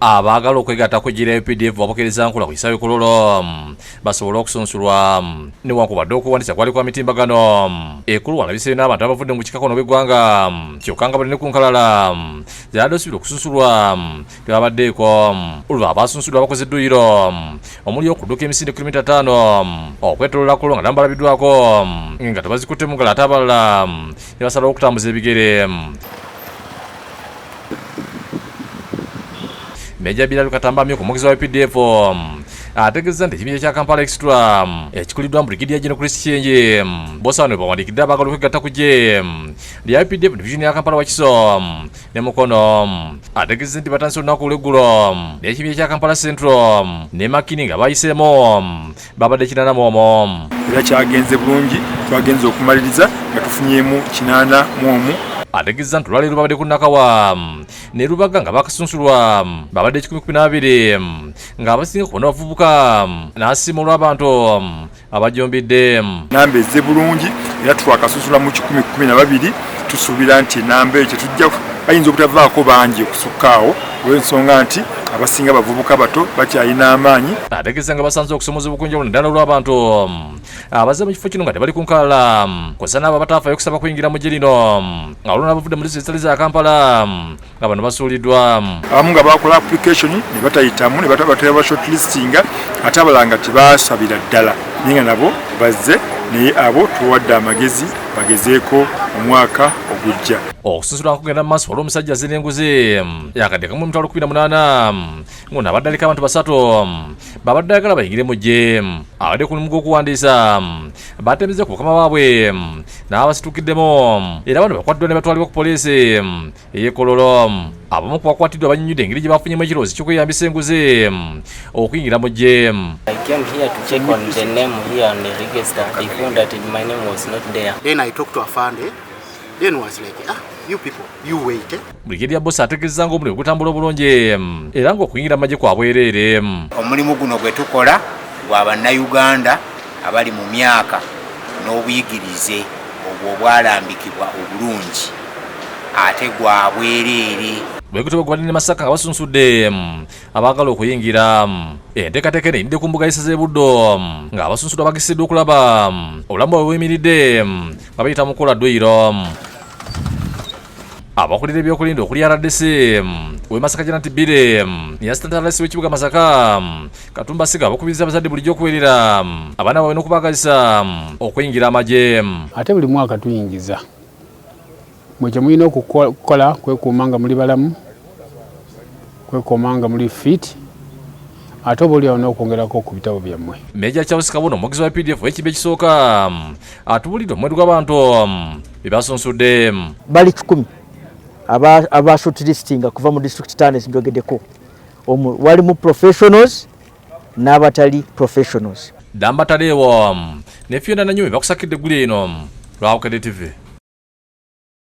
Abaagala okwegatta kugira UPDF bapokereza nkola ku kisaawe Kololo basobola okusunsulwa newankubadde okuwandiisa kwali kwa mitimbagano ekulu walabise n'abantu abavudde mu kikakono b'eggwanga kyokka nga balina ku nkalala ziyadde osubira okusunsulwa tebabaddeeko olwo abasunsuddwa bakoze edduyiro omuli okudduka emisinde kilomita 5 okwetolola Kololo nga nambalabiddwako nga tebazikutte mu ngalo ate abalala ne basalawo okutambuza ebigere. Meja Bilal Katambamye ku mugezi wa UPDF ategeeza nti ekibinja kya Kampala Extra ekikuliddwa mu Brigadier General Chris Kyenje bosano bawandikidde abaagala okwegatta ku gye lya UPDF division ya Kampala Wakiso ne Mukono. Ategeeza nti batandise olunaku olw'eggulo n'ekibinja kya Kampala Central ne Makini nga bayiseemu babadde 80 era kyagenze bulungi, twagenze okumaliriza nga tufunyeemu 81. Ategeeza nti olwaleero babadde ku Nakawa ne Lubaga nga bakasunsulwa babadde 112 nga abasinga kubona bavubuka n'asiima olw'abantu abajombidde. Namba ezze bulungi era twakasunsula mu 112 tusuubira nti namba ekyo tujja bayinza obutavaako bangi okusukkaawo olw'ensonga nti abasinga bavubuka bato bakyalina amaanyi. Ategeeza nga basanze okusomozebwa okw'enjawulo naddala olw'abantu abazze mu kifo kino nga tebali ku nkalala kw'ossa n'abo abataafayo okusaba kuyingira mu gye lino nga waliwo n'abavudde mu disitulikiti ezitali za Kampala nga bano basuuliddwa. Abamu nga bakola application ne batayitamu ne batera shortlistinga ate abalala nga tebaasabira ddala naye nga nabo bazze naye abo tuwadde amagezi bagezeeko omwaka ogujja. Okusunsulwa kugenda mu maaso waliwo omusajja azze n'enguzi yakadde kamu emitwalo 18 ng'ono abadde aliko abantu 3 babadde ayagala bayingire mu gye abadde ku mulimu gw'okuwandiisa batembeze ku bukama baabwe n'abasitukiddemu era bano bakwaddwa ne batwalibwa ku poliisi ey'e Kololo. Abamu ku bakwatiddwa bannyonnyodde engeri gye bafunyemu ekirowoozo ky'okweyambisa enguzi okuyingira mu gye. I came here to check on the name here on the register. I found that my name was not there. Then I talked to Afande. Then was like, you people, you wait. Brigadier Boss ategeeza ng'omulimu gutambula obulungi era ng'okuyingira amagye kwa bwereere. Omulimu guno gwe tukola gwa bannayuganda abali mu myaka n'obuyigirize obwo obwalambikibwa obulungi ate gwa bwereere. Bwekutibwa gwali ne Masaka nga basunsudde abaagala okuyingira. Enteekateeka eno eyindidde ku mbuga y'essaza e Buddo nga abasunsuddwa bagisiddwa okulaba obulamu bwabwe buyimiridde nga bayita mu kukola dduyiro. Abakulira ebyokulinda okuli RDC we Masaka Janati Bire ne Assistant RDC w'ekibuga Masaka Katumba Siga bakubiriza abazadde bulijjo okuwerera abaana baabwe n'okubagazisa okuyingira amagye. Ate buli mwaka tuyingiza mwe kye mulina okukola kwekuuma nga muli balamu, kwekuuma nga muli fit, ate oba oliawo n'okwongerako ku bitabo byammwe. Meja Charles Kabono omugezi wa UPDF w'ekibya ekisooka atubulidde omuwendo gw'abantu be basunsudde. Bali 10 aba shortlistinga kuva mu district 5 ezibyogeddeko. Walimu professionals n'abatali professionals. Damba Talewo ne Fiona Nanyume bakusakidde eggulu eno lwa Bukedde TV.